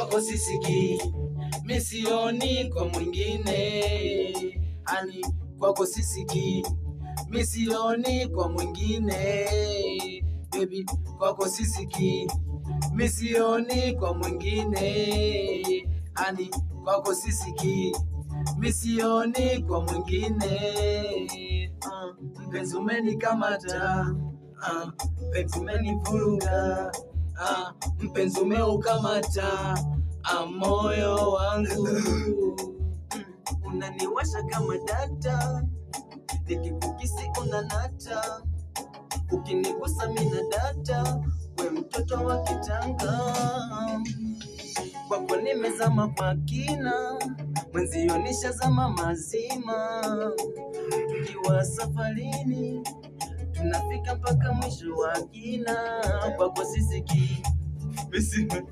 kwako sisiki, misioni kwa mwingine. Ani kwako sisiki, misioni kwa mwingine. Baby kwako sisiki, misioni kwa mwingine. Ani kwako sisiki, misioni kwa mwingine. Mpenzi umenikamata, mpenzi umenivuruga, mpenzi umeukamata moyo wangu. Unaniwasha kama data, nikikukisi unanata, ukinigusa mina data, we mtoto wa kitanga. Kwako nimezama kwa kina, mwenzio nishazama mazima. Tukiwa safarini, tunafika mpaka mwisho wa kina. Kwako sisiki, misioni